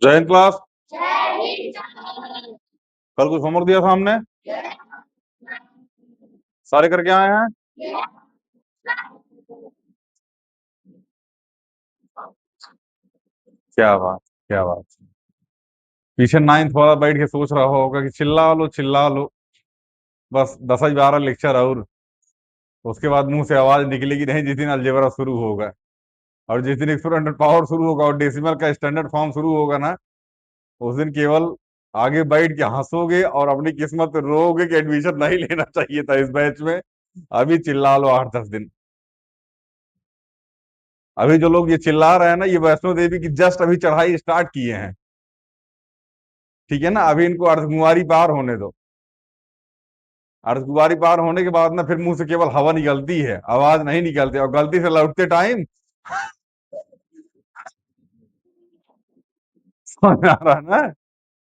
जय हिंद क्लास। कल कुछ होमवर्क दिया था हमने, सारे करके आए हैं। क्या बात, क्या बात। पीछे नाइन्थ वाला बैठ के सोच रहा होगा कि चिल्ला लो चिल्ला लो, बस 10 12 लेक्चर और उसके बाद मुंह से आवाज निकलेगी नहीं जिस दिन अलजेब्रा शुरू होगा, और जिस दिन एक्सपोनेंशियल पावर शुरू होगा और डेसिमल का स्टैंडर्ड फॉर्म शुरू होगा ना, उस दिन केवल आगे बैठ के हंसोगे और अपनी किस्मत रोओगे कि एडमिशन नहीं लेना चाहिए था इस बैच में। अभी चिल्ला लो 8 10 दिन। अभी जो लोग ये चिल्ला रहे हैं ना, ये वैष्णो देवी की जस्ट अभी चढ़ाई स्टार्ट किए हैं। ठीक है ना, अभी इनको अर्धकुंवारी पार होने दो। अर्धकुंवारी पार होने के बाद ना फिर मुंह से केवल हवा निकलती है, आवाज नहीं निकलती, और गलती से लौटते टाइम समझ आ रहा है ना,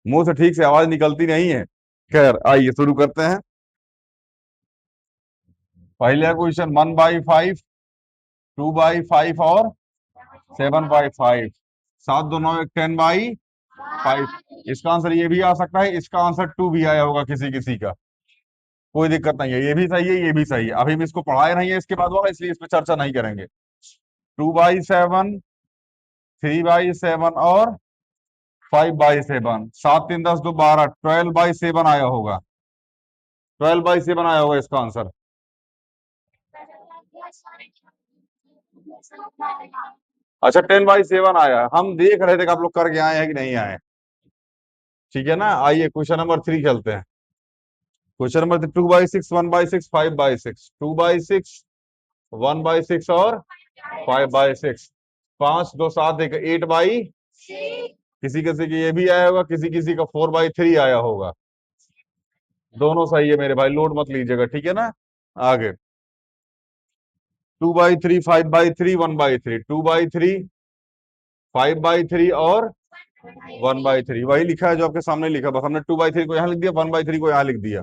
मुंह से ठीक से आवाज निकलती नहीं है। खैर आइए शुरू करते हैं। पहले क्वेश्चन 1/5, 2/5 और 7/5। 7 2 9 10/5। इसका आंसर ये भी आ सकता है, इसका आंसर 2 भी आया होगा किसी किसी का। कोई दिक्कत नहीं है, ये भी सही है, ये भी सही है। अभी हम इसको पढ़ाए नहीं है इसके बाद वाला, इसलिए इस पर चर्चा नहीं करेंगे। 2/7, 3/7 और 5/7। 7 3 10 2 12, 12/7 आया होगा। 12/7 आया होगा इसका आंसर। अच्छा, 10/7 आया है। हम देख रहे थे कि आप लोग करके आए हैं कि नहीं आए। ठीक है ना, आइए क्वेश्चन नंबर 3 चलते हैं। Question number 2/6, 1/6, 5/6। 2/6, 1/6 और 5/6। 5 2 7 1 8/, किसी किसी की ये भी आया होगा, किसी किसी का 4/3 आया होगा। दोनों सही है मेरे भाई, लोड मत लीजिएगा, ठीक है ना। आगे 2/3, 5/3, 1/3। 2/3, 5/3 और 1/3 वही लिखा है जो आपके सामने लिखा, बस हमने 2/3 को यहाँ लिख दिया, 1/3 को यहाँ लिख दिया।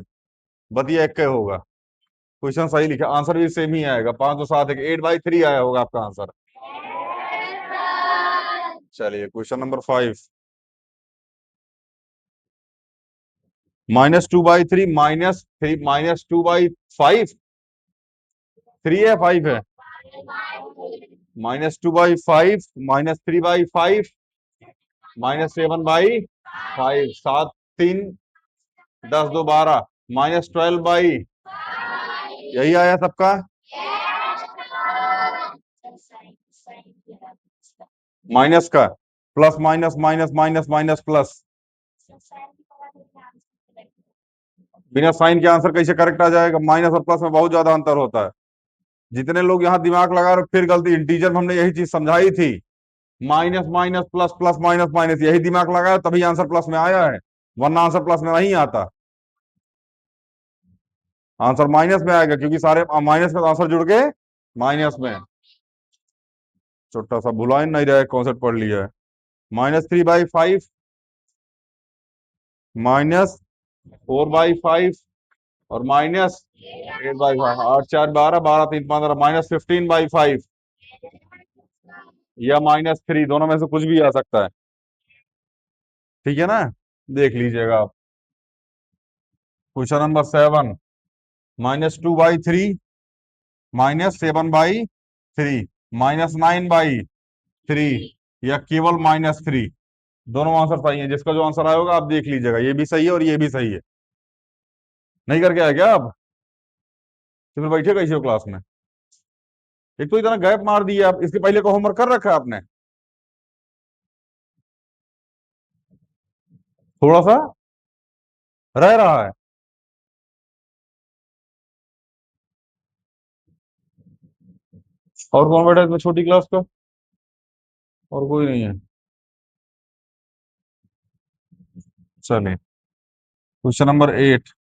बतिया एक के होगा। क्वेश्चन सही लिखा, आंसर भी सेम ही आएगा। 5 2 7 1 8/3 आया होगा आपका आंसर। चलिए क्वेश्चन नंबर 5। -2/3, -3, -2/5। 3 है 5 है? -2/5, -3/5, -7/5। 7 3 10 2 12, -12/, यही आया सबका। माइनस का plus, minus minus minus minus plus, बिना साइन के आंसर कैसे करेक्ट आ जाएगा? माइनस और प्लस में बहुत ज्यादा अंतर होता है। जितने लोग यहाँ दिमाग लगा रहे, फिर गलती। इंटीजर में हमने यही चीज समझाई थी, minus minus plus, plus minus minus, यही दिमाग लगाया तभी आंसर प्लस में आया है, वरना आंसर प्लस में नहीं आता। आंसर माइनस में आएगा क्योंकि सारे माइनस में तो आंसर जुड़ के माइनस में। छोटा सा भुला नहीं रहा है, कॉन्सेप्ट पढ़ लिया है। -3/5, -4/5 और -8/5। 8 4 12, 12 3 15, -15/5 या -3, दोनों में से कुछ भी आ सकता है। ठीक है ना, देख लीजिएगा आप। Question number 7। -2/3, -7/3, -9/3 या केवल -3, दोनों आंसर सही है। जिसका जो आंसर आया होगा आप देख लीजिएगा, ये भी सही है और ये भी सही है। नहीं करके आए क्या आप? तो फिर बैठे कैसे हो क्लास में? एक तो इतना गैप मार दिया आप, इसके पहले का होमवर्क कर रखा है आपने? थोड़ा सा रह रहा है। और कौन बैठा है इसमें छोटी क्लास का? और कोई नहीं है? चलिए क्वेश्चन नंबर 8।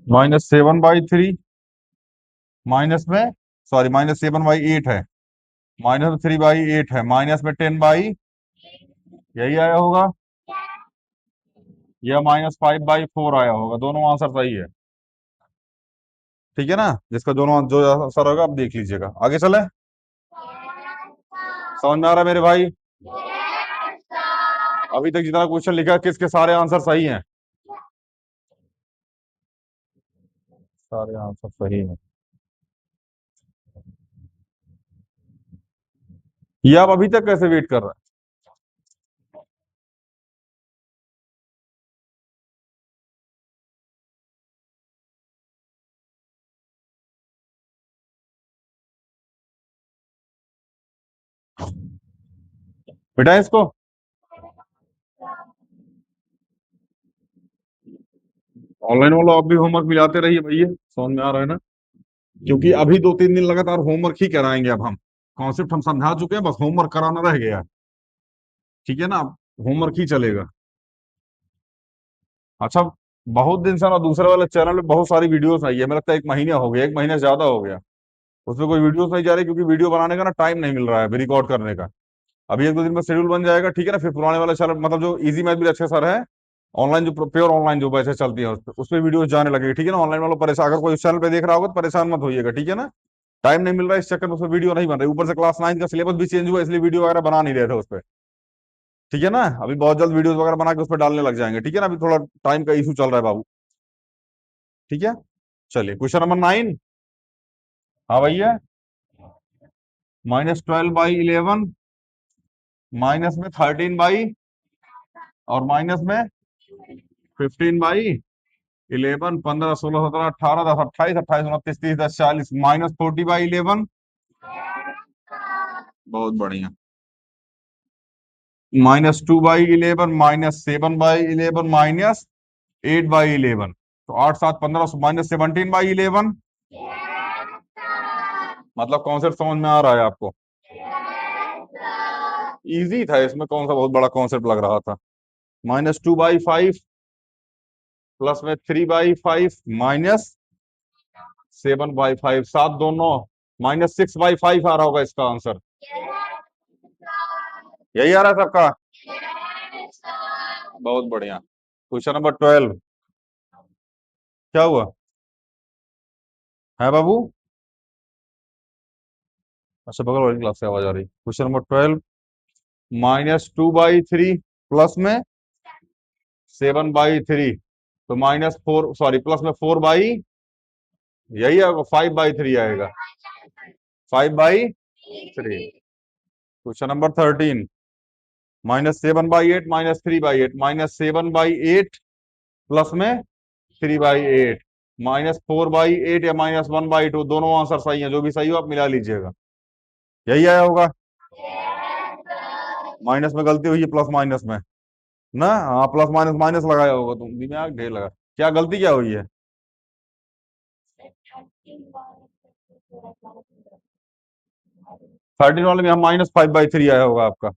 -7/3, माइनस में, सॉरी -7/8 है, -3/8 है, माइनस में 10/, यही आया होगा, या -5/4 आया होगा। दोनों आंसर सही है। ठीक है ना, जिसका दोनों जो आंसर होगा आप देख लीजिएगा। आगे चले, समझ में आ रहा है मेरे भाई? अभी तक जितना क्वेश्चन लिखा है किसके सारे आंसर सही हैं? सारे आंसर सही हैं। ये आप अभी तक कैसे वेट कर रहे हैं? बेटा इसको ऑनलाइन वाला आप भी होमवर्क मिलाते रहिए भैया, समझ में आ रहा है ना? क्योंकि अभी 2-3 दिन लगातार होमवर्क ही कराएंगे। अब हम कॉन्सेप्ट हम समझा चुके हैं, बस होमवर्क कराना रह गया है। ठीक है ना, अब होमवर्क ही चलेगा। अच्छा, बहुत दिन से ना दूसरे वाले चैनल पे बहुत सारी वीडियोस आई है, मुझे लगता है 1 महीना हो गया, 1 महीना से ज्यादा हो गया। उसमें कोई वीडियोस नहीं जा रही क्योंकि वीडियो बनाने का ना टाइम नहीं मिल रहा है रिकॉर्ड करने का। अभी 1-2 दिन में शेड्यूल बन जाएगा, ठीक है ना, फिर पुराने वाला चैनल मतलब जो इजी मैथ भी अच्छे सर है, ऑनलाइन जो प्योर ऑनलाइन जो बैचेस चलती है उस पे वीडियोस जाने लगेगी। ठीक है ना, ऑनलाइन वालों परेशान, अगर कोई उस चैनल पे देख रहा होगा तो परेशान मत होइएगा, ठीक है ना। टाइम नहीं मिल रहा है इस चक्कर में उसमें वीडियो नहीं बन रही, ऊपर से क्लास 9 का सिलेबस भी चेंज हुआ इसलिए वीडियो वगैरह बना नहीं रहे थे उस पर। ठीक है ना, अभी बहुत जल्द वीडियोस वगैरह बना के उस पर डालने लग जाएंगे, ठीक है ना, अभी थोड़ा टाइम का इशू चल रहा है बाबू। ठीक है, चलिए क्वेश्चन नंबर 9। हाँ भैया, -12/11, माइनस में 13/, और माइनस में 15/11, 15, 16, 17, 18, 10, 28, 28, 29, 30, 10, 40, -40/11। बहुत बढ़िया। -2/11, -7/11, -8/11। तो 8, 7, 15, -17/11। मतलब कॉन्सेप्ट समझ में आ रहा है आपको? इजी था, इसमें कौन सा बहुत बड़ा कॉन्सेप्ट लग रहा था। -2/5 प्लस में 3/5 -7/5, 7 2 9, -6/5 आ रहा होगा इसका आंसर। यही आ रहा है सबका? बहुत बढ़िया। Question number 12। क्या हुआ है बाबू? अच्छा, बगल वाली क्लास से आवाज आ रही। क्वेश्चन नंबर 12, -2/3 प्लस में 7/3, तो -4, सॉरी, प्लस में 4, यही आएगा, 5/3 आएगा, 5/3। क्वेश्चन नंबर 13, -7/8, -3/8, -7/8 प्लस में 3/8, -4/8 या -1/2, दोनों आंसर सही है, जो भी सही हो आप मिला लीजिएगा। यही आया होगा। माइनस में गलती हुई है, प्लस माइनस में ना, हाँ, प्लस माइनस माइनस लगाया होगा, तुम दिमाग ढेर लगा। क्या गलती क्या हुई है? 13 वाले में हम -5/3 आया होगा आपका।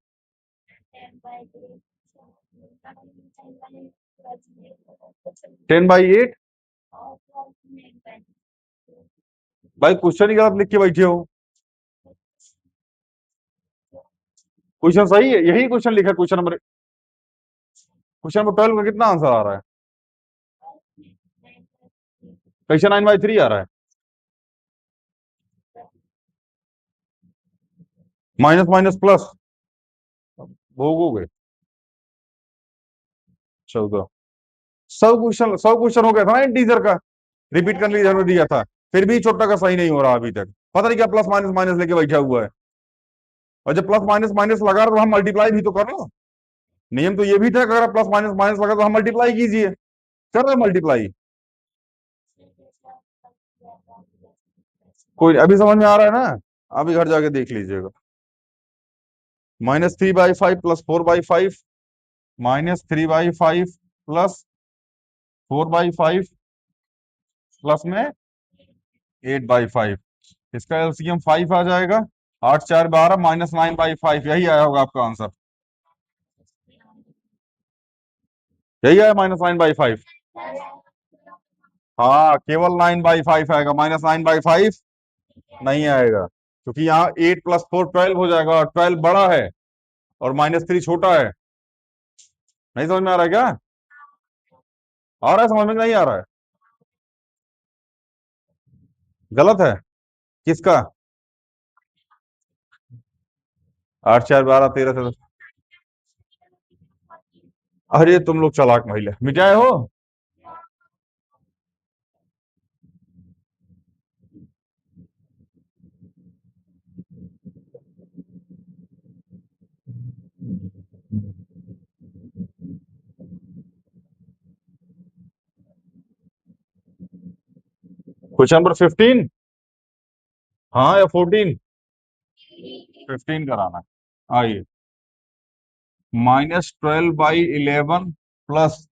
10/8। भाई क्वेश्चन ही गलत लिख के बैठे हो। क्वेश्चन सही है, यही क्वेश्चन लिखा है। क्वेश्चन नंबर 12 का कितना आंसर आ रहा है? कैसे 9/3 आ रहा है? माइनस माइनस प्लस भोगोगे। 14। 100 क्वेश्चन हो गया था ना इंटीजर का, रिपीट करने की जरूरत दिया था, फिर भी छोटा का सही नहीं हो रहा अभी तक। पता नहीं क्या प्लस माइनस माइनस लेके बैठा हुआ है। और जब प्लस माइनस माइनस लगा रहा तो हम मल्टीप्लाई भी तो कर लो। नियम तो ये भी था कि अगर प्लस माइनस माइनस लगा तो हम मल्टीप्लाई कीजिए। कर रहे मल्टीप्लाई। कोई अभी समझ में आ रहा है ना? अभी घर जाके देख लीजिएगा। -3/5 प्लस 4/5, -3/5 प्लस 4/5 प्लस में 8/5, इसका एलसीएम 5 आ जाएगा। 8 4 12, -9/5, यही आया होगा आपका आंसर। यही आया, -9/5। हाँ, केवल 9/5 आएगा, -9/5 नहीं आएगा, क्योंकि यहाँ 8 + 4 12 हो जाएगा, और 12 बड़ा है और -3 छोटा है। नहीं समझ में आ रहा है क्या? आ रहा है समझ में कि नहीं आ रहा है? गलत है। किसका? 8 4 12 13 13। अरे तुम लोग चालाक महिला मिटाए हो। Question number 15। हाँ या 14? 15 कराना है। आइए। -12/11 प्लस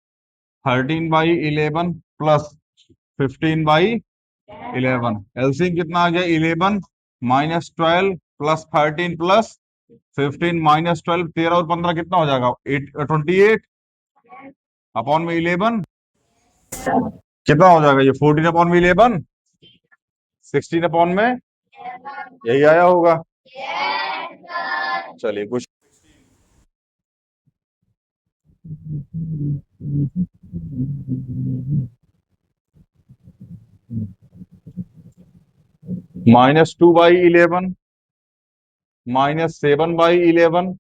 13/11 प्लस 15/11। एलसीएम कितना आ गया? 11 -12 प्लस 13 प्लस 15 -12, 13 और 15 कितना हो जाएगा? 28 अपॉन में 11 कितना हो जाएगा? ये 14 अपॉन में 11 16 अपॉन में, यही आया होगा। चलिए कुछ। -2/11 -7/11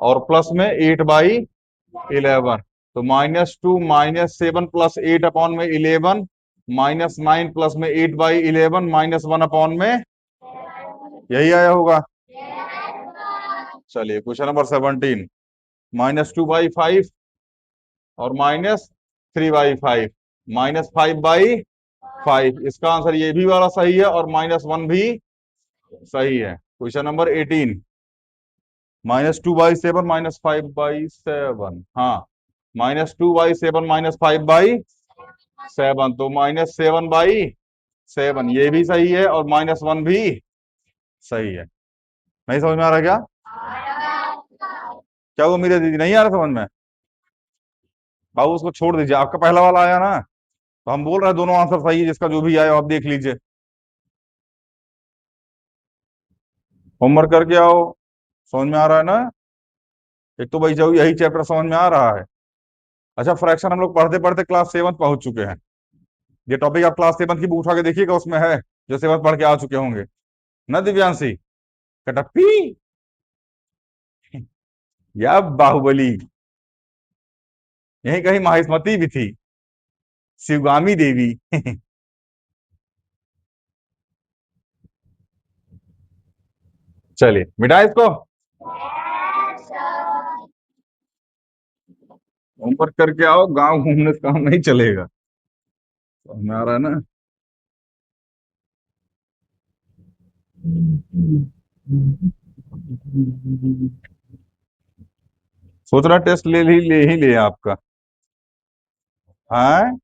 और प्लस में 8/11। तो -2 -7 प्लस 8 अपॉन में 11 -9 प्लस में 8/11 -1 अपॉन में, यही आया होगा। चलिए क्वेश्चन नंबर 17। -2/5 और -3/5 -5/5। इसका आंसर ये भी वाला सही है और -1 भी सही है। Question number 18। -2/7 -5/7। हाँ, -2/7 -5/7, तो -7/7 ये भी सही है और -1 भी सही है। नहीं समझ में आ रहा क्या? क्या वो मेरे दीदी नहीं आ रहा समझ में? बाबू उसको छोड़ दीजिए, आपका पहला वाला आया ना, तो हम बोल रहे हैं दोनों आंसर सही है, जिसका जो भी आया आप देख लीजिए। होमवर्क करके आओ। समझ में आ रहा है ना? एक तो भाई जो यही चैप्टर समझ में आ रहा है। अच्छा, फ्रैक्शन हम लोग पढ़ते पढ़ते क्लास 7 पहुंच चुके हैं। ये टॉपिक आप क्लास 7 की बुक उठा के देखिएगा, उसमें है, जो 7 पढ़ के आ चुके होंगे ना दिव्यांशी? कटप्पी या बाहुबली, यही कहीं माहिष्मती भी थी, शिवगामी देवी। चलिए मिटा इसको। होमवर्क करके आओ, गांव घूमने से काम नहीं चलेगा। समझ में आ रहा है ना? सोच रहा टेस्ट ले ही ले आपका। हाँ,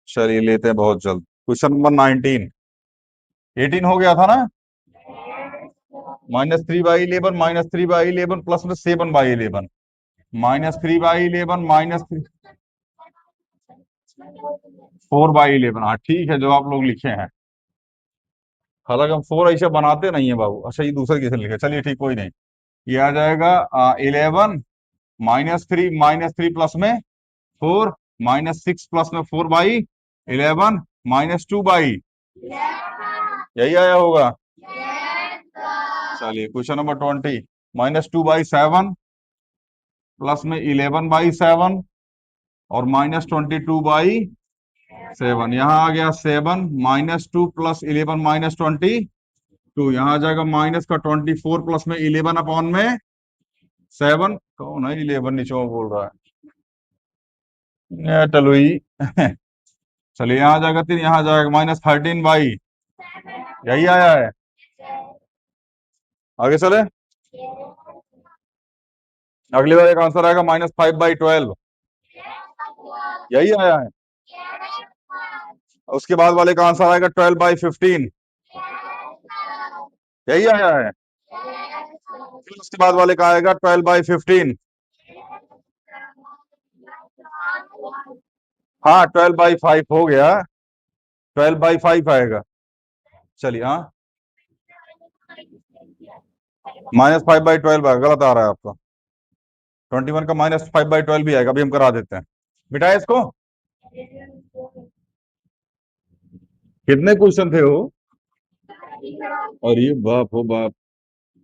चलिए लेते हैं बहुत जल्द। Question number 19। 18 हो गया था ना? -3/11 -3/11 प्लस में 7/11 -3/11 -4/11। हाँ ठीक है, जो आप लोग लिखे हैं। हालांकि हम 4 ऐसे बनाते नहीं है बाबू। अच्छा, ये दूसरे किसे लिखे? चलिए ठीक, कोई नहीं। ये आ जाएगा 11 -3 प्लस में 4 -6 प्लस में 4/11 -2/, यही आया होगा। चलिए क्वेश्चन नंबर 20। -2/7 प्लस में 11/7 और -22/7। यहाँ आ गया 7 -2 प्लस 11 -22। यहाँ आ जाएगा माइनस का 24 प्लस में 11 अपॉन में 7। कौन है 11 नीचे में बोल रहा है? टलुई। चलिए यहाँ आ जाएगा 3, यहाँ आ जाएगा -13/, यही आया है। आगे चले। अगले बार एक आंसर आएगा -5/12, यही आया है। उसके बाद वाले का आंसर आएगा 12/15, यही आया है। फिर उसके बाद वाले का आएगा 12/15। हाँ 12/5 हो गया, 12/5 आएगा। चलिए हाँ, -5/12 गलत आ रहा है आपका। 21 का -5/12 भी आएगा, अभी हम करा देते हैं। मिटाए इसको। कितने क्वेश्चन थे वो? और ये बाप हो बाप,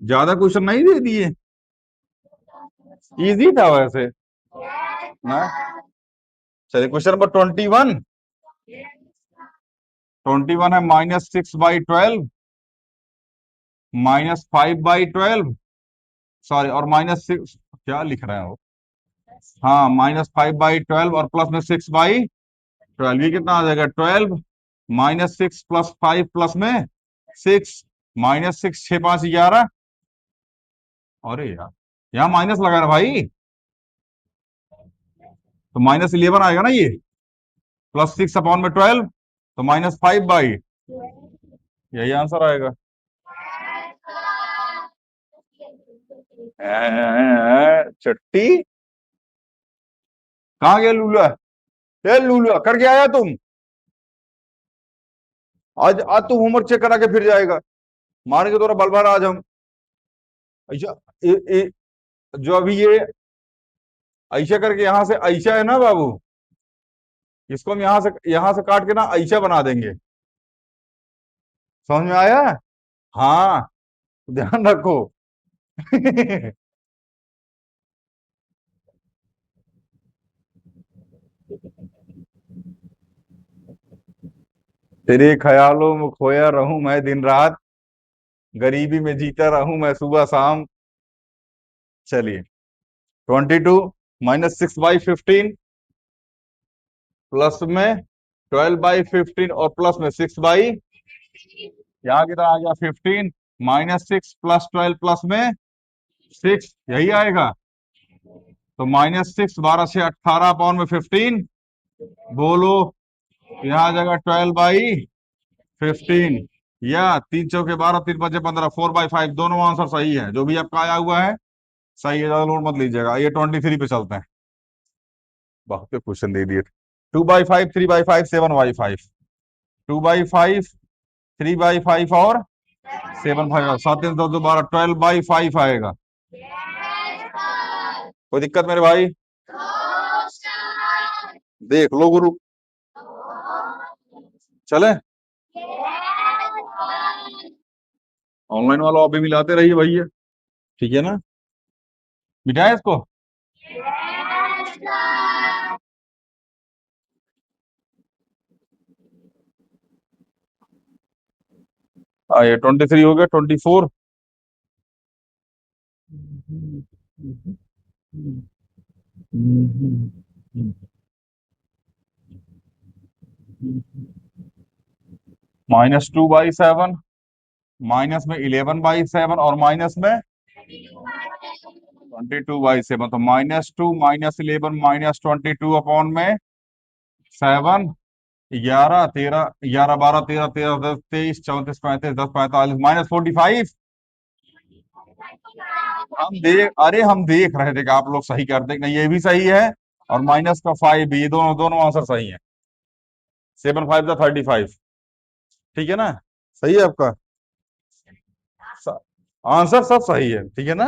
ज्यादा क्वेश्चन नहीं दे दिए? इजी था वैसे ना। चलिए क्वेश्चन नंबर 21। 21 है -6/12 -5/12, सॉरी, और -6, क्या लिख रहे हैं वो, हाँ, -5/12 और प्लस में 6/12, ये कितना आ जाएगा 12, -6 + 5 प्लस में 6, -6, 6×5 = 11। अरे यार, यहाँ माइनस लगा ना भाई, तो -11 आएगा ना ये, +6/12, तो -5/, यही आंसर आएगा। चट्टी, कहाँ गया लूला? ए लूला, करके आया तुम? आज आज तू होमवर्क चेक करा के फिर जाएगा, मारेंगे तोरा बल भर आज हम। ऐसा जो अभी ये ऐसा करके यहाँ से ऐसा है ना बाबू, इसको हम यहाँ से काट के ना ऐसा बना देंगे। समझ में आया? हाँ, ध्यान रखो। तेरे ख्यालों में खोया रहूं मैं दिन रात, गरीबी में जीता रहूं मैं सुबह शाम। चलिए, 22 -6/15 प्लस में 12/15 और प्लस में 6/, यहाँ की तरह आ गया 15, -6 + 12 प्लस में 6, यही आएगा। तो -6, 12×6 = 18/15, बोलो, यहाँ आ जाएगा 12/15, या 3×4 = 12, 3×5 = 15, 4/5, दोनों आंसर सही है, जो भी आपका आया हुआ है सही है, ज्यादा लोड मत लीजिएगा। ये 23 पे चलते हैं, बहुत क्वेश्चन दे दिए। 2/5, 3/5, 7/5, 2/5, 3/5 और 7/5, 7×3 = 12, 12/5 आएगा। कोई दिक्कत मेरे भाई? देख लो गुरु, चले। ऑनलाइन वालों अभी मिलाते रहिए भैया, ठीक है ना? मिटाए इसको। ये 23 हो गया, 24। -2/7, माइनस में 11/7 और माइनस में 22/7, तो -2 -11 -22/7, 11, 13, 11, 12, 13, 13, 10, 23, 34, 35, 10, 45, -45। हम देख रहे थे कि आप लोग सही करते कि नहीं, ये भी सही है, और माइनस का 5 भी, ये दोनों दोनों आंसर सही है। 7×5 = 35, ठीक है ना? सही है आपका आंसर, सब सही है, ठीक है ना?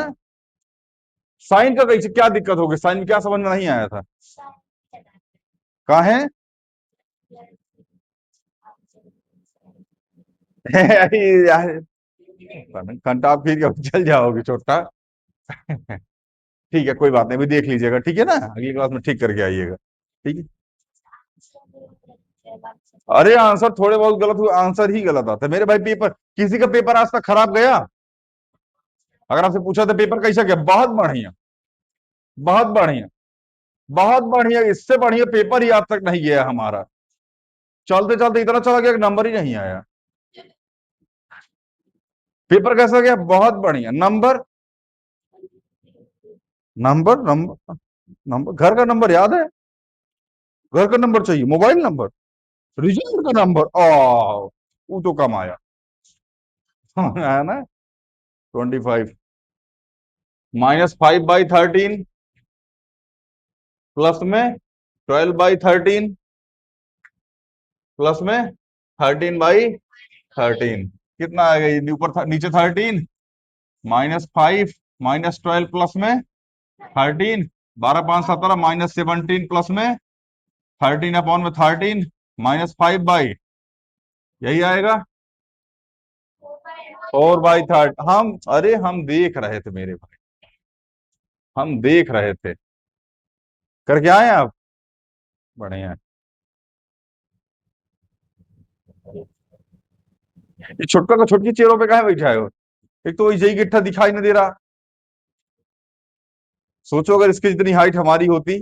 साइन का कैसे, क्या दिक्कत होगी, साइन में क्या समझ में नहीं आया था? कहा है? अरे यार, घंटा आप फिर के चल जाओगे छोटा। ठीक है, कोई बात नहीं, अभी देख लीजिएगा, ठीक है ना, अगली क्लास में ठीक करके आइएगा, ठीक है। अरे आंसर थोड़े बहुत गलत हुए, आंसर ही गलत आता है मेरे भाई। पेपर, किसी का पेपर आज तक खराब गया? अगर आपसे पूछा था पेपर कैसा गया, बहुत बढ़िया, बहुत बढ़िया, बहुत बढ़िया, इससे बढ़िया पेपर ही आज तक नहीं गया हमारा। चलते चलते इतना चला गया कि नंबर ही नहीं आया। पेपर कैसा गया? बहुत बढ़िया। नंबर, नंबर, नंबर, नंबर, घर का नंबर याद है? घर का नंबर चाहिए, मोबाइल नंबर, रिजल्ट का नंबर, वो तो कम आया। आया ना 25, -5/13 प्लस में 12/13 प्लस में 13/13, कितना आ गई ऊपर नीचे 13, -5 -12 प्लस में 13, 12×5 = 17, -17 प्लस में 13/13 -5/, यही आएगा 4/3। हम देख रहे थे मेरे भाई, हम देख रहे थे। करके आए आप? बढ़िया। ये छुटका का छुटकी चेयरों पे काहे बैठा है वो? एक तो वही गिट्ठा दिखाई नहीं दे रहा। सोचो अगर इसकी जितनी हाइट हमारी होती,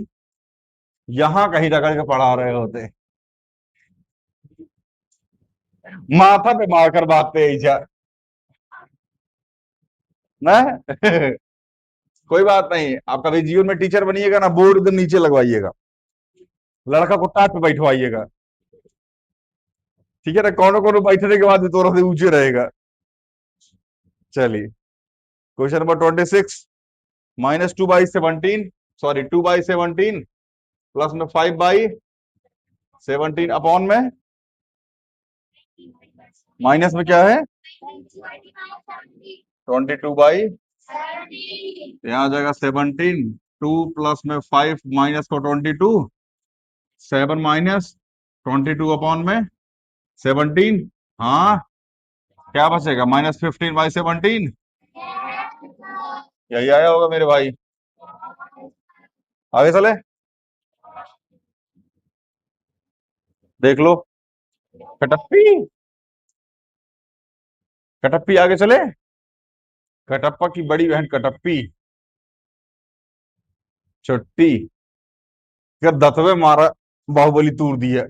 यहाँ कहीं रगड़ के पढ़ा रहे होते। माथा पे मारकर बातें ऐसा ना। कोई बात नहीं, आप कभी जीवन में टीचर बनिएगा ना, बोर्ड एकदम नीचे लगवाइएगा, लड़का को टाट पे बैठवाइएगा। ठीक है ना, कोनो कोनो बैठने के बाद भी थोड़ा सा ऊंचे रहेगा। चलिए, क्वेश्चन नंबर 26। -2/17, सॉरी 2/17 प्लस में 5/17 अपॉन में माइनस में क्या है 22/, यहाँ आ जाएगा 17, 2 प्लस में 5 माइनस को 22, 7 माइनस 22 अपॉन में 17। हाँ, क्या बचेगा -15/17, यही आया होगा मेरे भाई। आगे चले, देख लो। कटप्पी, कटप्पी आगे चले। कटप्पा की बड़ी बहन कटप्पी, छुट्टी का दतवे मारा, बाहुबली तूर दिया।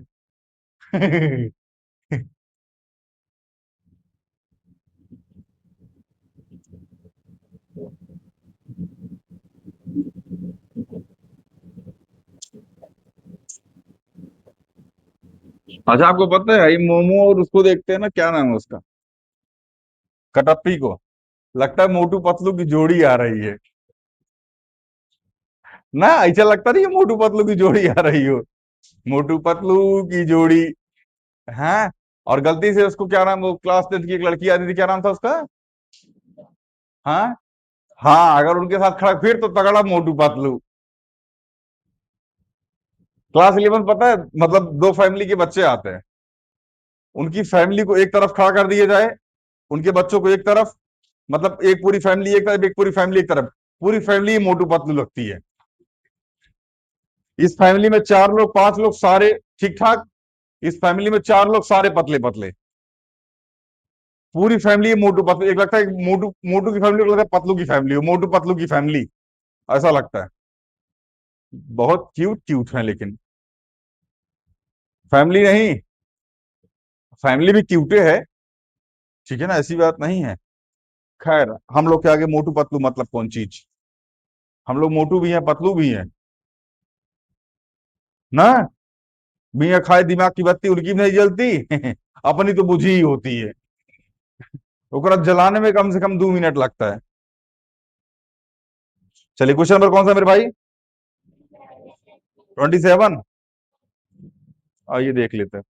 अच्छा, आपको पता है ये मोमो और उसको देखते हैं ना, क्या नाम है उसका, कटप्पी को, लगता है मोटू पतलू की जोड़ी आ रही है ना। ऐसा लगता नहीं है मोटू पतलू की जोड़ी आ रही हो, मोटू पतलू की जोड़ी है। और गलती से उसको क्या नाम, वो क्लास 10 की एक लड़की आती थी, क्या नाम था उसका? हाँ, हाँ, अगर उनके साथ खड़ा फिर तो तगड़ा मोटू पतलू। क्लास 11 पता है, मतलब दो फैमिली के बच्चे आते हैं, उनकी फैमिली को एक तरफ खड़ा कर दिया जाए, उनके बच्चों को एक तरफ, मतलब एक पूरी फैमिली एक तरफ, एक पूरी फैमिली एक तरफ, पूरी फैमिली मोटू पतलू लगती है। इस फैमिली में चार लोग, पांच लोग सारे ठीक ठाक, इस फैमिली में चार लोग सारे पतले पतले, पूरी फैमिली मोटू पतलू। एक लगता है मोटू मोटू की फैमिली को लगता है पतलू की फैमिली हो, मोटू पतलू की फैमिली, ऐसा लगता है। बहुत क्यूट क्यूट है लेकिन, फैमिली नहीं, फैमिली भी क्यूटे है। ठीक है ना, ऐसी बात नहीं है। खैर, हम लोग के आगे मोटू पतलू मतलब कौन चीज, हम लोग मोटू भी हैं पतलू भी हैं ना। मियाँ खाए दिमाग की बत्ती उनकी भी नहीं जलती। अपनी तो बुझी ही होती है, ओकरा जलाने में कम से कम 2 मिनट लगता है। चलिए, क्वेश्चन नंबर कौन सा मेरे भाई? 27। आइए देख लेते हैं।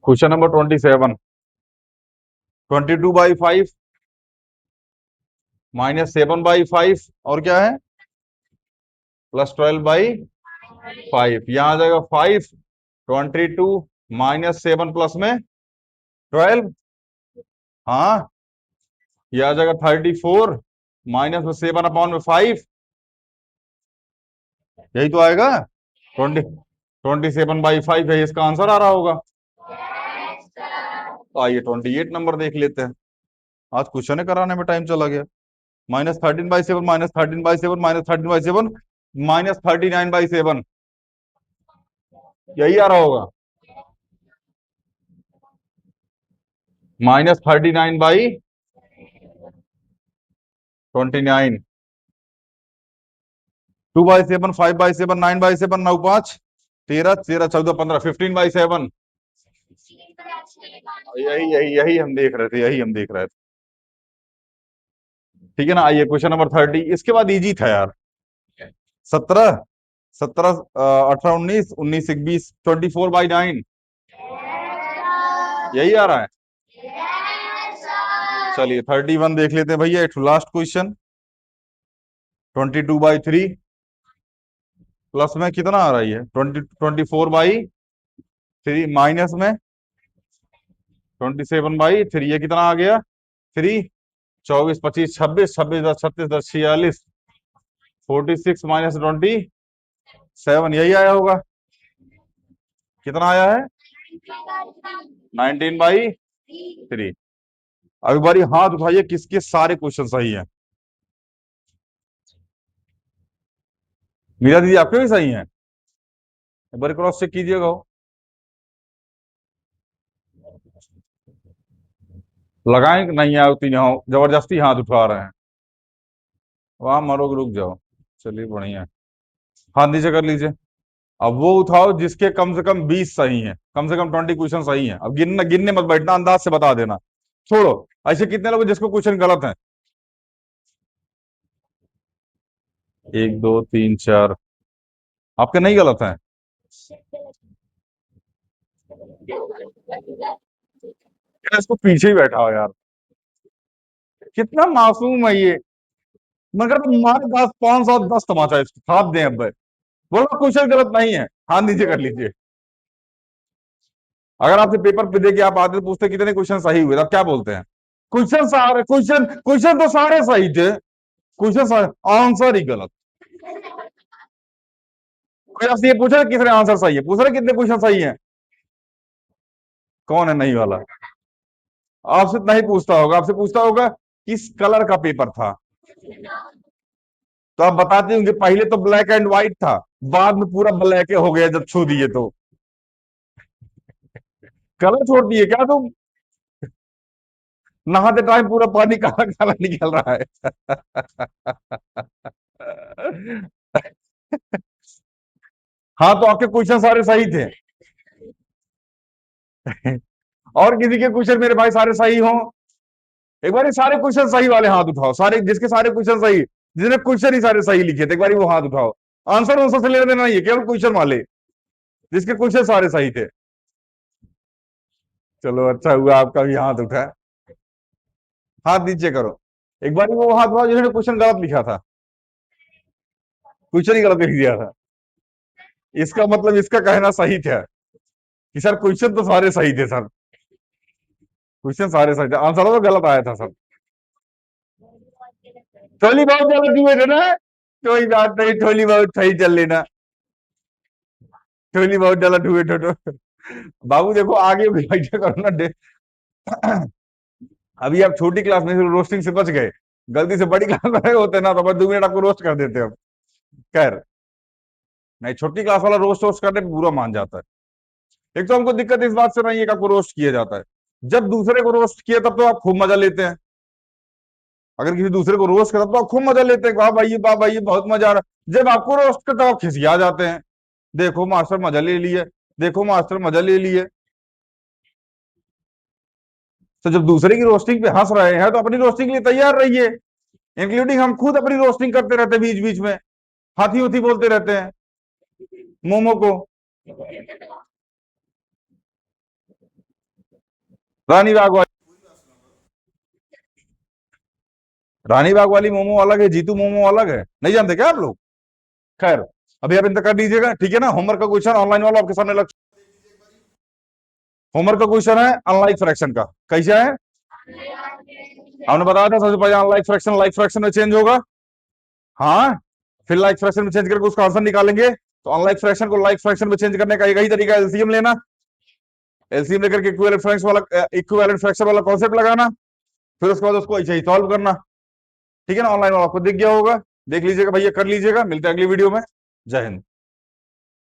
Question number 27। 22/5 -7/5 और क्या है +12/5, यहां आ जाएगा 5, 22 -7 प्लस में 12। हाँ, ये आ जाएगा 34 माइनस में 7/5, यही तो आएगा। 27/5 है, इसका आंसर आ रहा होगा। तो आइए 28 नंबर देख लेते हैं। आज क्वेश्चन कराने में टाइम चला गया। -13/7 -13/7 -13/7 -39/7, यही आ रहा होगा। -39/29, 2/7, 5/7, 9/7, 9×5 13, 13, 14, 15, 15/7। यही यही यही हम देख रहे थे, यही हम देख रहे थे। ठीक है ना, आइए क्वेश्चन नंबर 30, इसके बाद इजी था यार। 17, 17, 18, 19, 19, 20, 24/9, यही आ रहा है। चलिए 31 देख लेते हैं भैया, लास्ट क्वेश्चन। 22/3 प्लस में कितना आ रही है 24/3 माइनस में 27/3, ये कितना आ गया 3, 24 25 26, 26 10 36 10 46, 46 माइनस 27, यही आया होगा। कितना आया है 19/3। अभी बारी हाथ उठाइए किसके सारे क्वेश्चन सही हैं। मीरा दीदी आपके भी सही हैं, एक बार क्रॉस चेक कीजिएगा। लगाएं कि नहीं आती उतनी जबरदस्ती हाथ उठा रहे हैं, वहां मरोग रुक जाओ। चलिए बढ़िया है। हाथ नीचे कर लीजिए। अब वो उठाओ जिसके कम से कम 20 सही हैं, कम से कम 20 क्वेश्चन सही हैं। अब गिनना गिनने मत बैठना, अंदाज से बता देना। छोड़ो, ऐसे कितने लोग हैं जिसको क्वेश्चन गलत है? 1 2 3 4, आपके नहीं गलत है। यार इसको पीछे ही बैठा हो यार, कितना मासूम है ये। मगर मारे 10 500 10 तमाचा इसको हाथ दें अब। बोलो क्वेश्चन गलत नहीं है, हाथ नीचे कर लीजिए। अगर आपसे पेपर पे देके आप आते पूछते कितने क्वेश्चन सही हुए, आप क्या बोलते हैं? क्वेश्चन सारे क्वेश्चन क्वेश्चन तो सारे सही थे, क्वेश्चन सारे, आंसर ही गलत। कोई आपसे ये पूछा कितने आंसर सही है, पूछ रहे कितने क्वेश्चन सही है? कौन है नहीं वाला? आपसे नहीं पूछता होगा, आपसे पूछता होगा किस कलर का पेपर था, तो आप बताते होंगे पहले तो ब्लैक एंड व्हाइट था, बाद में पूरा ब्लैक हो गया जब छू दिए तो। कलर छोड़ दिए क्या तुम? नहाते टाइम पूरा पानी काला काला निकल रहा है। हाँ तो आपके क्वेश्चन सारे सही थे। और किसी के क्वेश्चन मेरे भाई सारे सही हो? एक बार सारे क्वेश्चन सही वाले हाथ उठाओ, सारे जिसके सारे क्वेश्चन सही, जिसने क्वेश्चन ही सारे सही लिखे थे, एक बार वो हाथ उठाओ। आंसर आंसर से लेना देना नहीं है, केवल क्वेश्चन वाले जिसके क्वेश्चन सारे सही थे। चलो अच्छा हुआ आपका भी हाथ उठा। हाथ नीचे करो। एक बार वो हाथ उठाओ जिन्होंने क्वेश्चन गलत लिखा था, क्वेश्चन ही गलत लिख दिया था। इसका मतलब इसका कहना सही था कि सर क्वेश्चन तो सारे सही थे सर, क्वेश्चन सारे सही थे, आंसर तो गलत आया था सर। थोड़ी बहुत गलत हुए थे ना, कोई बात नहीं, थोड़ी बहुत सही चल लेना, थोड़ी बहुत गलत हुए थे तो। बाबू देखो आगे भी ऐसा करो ना अभी आप छोटी क्लास में रोस्टिंग से बच गए, गलती से बड़ी क्लास में रहे होते ना तो बस 2 मिनट आपको रोस्ट कर देते हम। खैर, नहीं छोटी क्लास वाला रोस्ट वोस्ट करने पे पूरा मान जाता है। एक तो हमको दिक्कत इस बात से नहीं है कि आपको रोस्ट किया जाता है, जब दूसरे को रोस्ट किया तब तो आप खूब मजा लेते हैं। अगर किसी दूसरे को रोस्ट करा तो आप खूब मजा लेते हैं, वाह भाई बहुत मजा आ रहा है। जब आपको रोस्ट करता तो आप खिसिया जाते हैं, देखो मास्टर मजा ले लिए, देखो मास्टर मजा ले लिए। तो जब दूसरे की रोस्टिंग पे हंस रहे हैं तो अपनी रोस्टिंग के लिए तैयार रहिए। इंक्लूडिंग हम खुद अपनी रोस्टिंग करते रहते हैं बीच बीच में, हाथी उथी बोलते रहते हैं मोमो को। रानी बाग वाली, रानी बाग वाली मोमो अलग है, जीतू मोमो अलग है, नहीं जानते क्या आप लोग? खैर, अभी आप इंतजार कर लीजिएगा, ठीक है ना। होमवर्क का क्वेश्चन ऑनलाइन वाला आपके सामने लग, होमवर्क का क्वेश्चन है अनलाइक फ्रैक्शन का, कैसा है? आपने बताया था सबसे पहले अनलाइक फ्रैक्शन लाइक फ्रैक्शन में चेंज होगा। हाँ, फिर लाइक फ्रैक्शन में चेंज करके उसका आंसर निकालेंगे। तो अनलाइक फ्रैक्शन को लाइक फ्रैक्शन में चेंज करने का एक ही तरीका है, एलसीएम लेना। एलसीएम लेकर के इक्विवेलेंट फ्रैक्शन वाला कॉन्सेप्ट लगाना, फिर उसके बाद उसको ऐसे ही सॉल्व करना। ठीक है ना, ऑनलाइन वाला आपको दिख गया होगा, देख लीजिएगा भैया, कर लीजिएगा। मिलते हैं अगली वीडियो में। जय हिंद।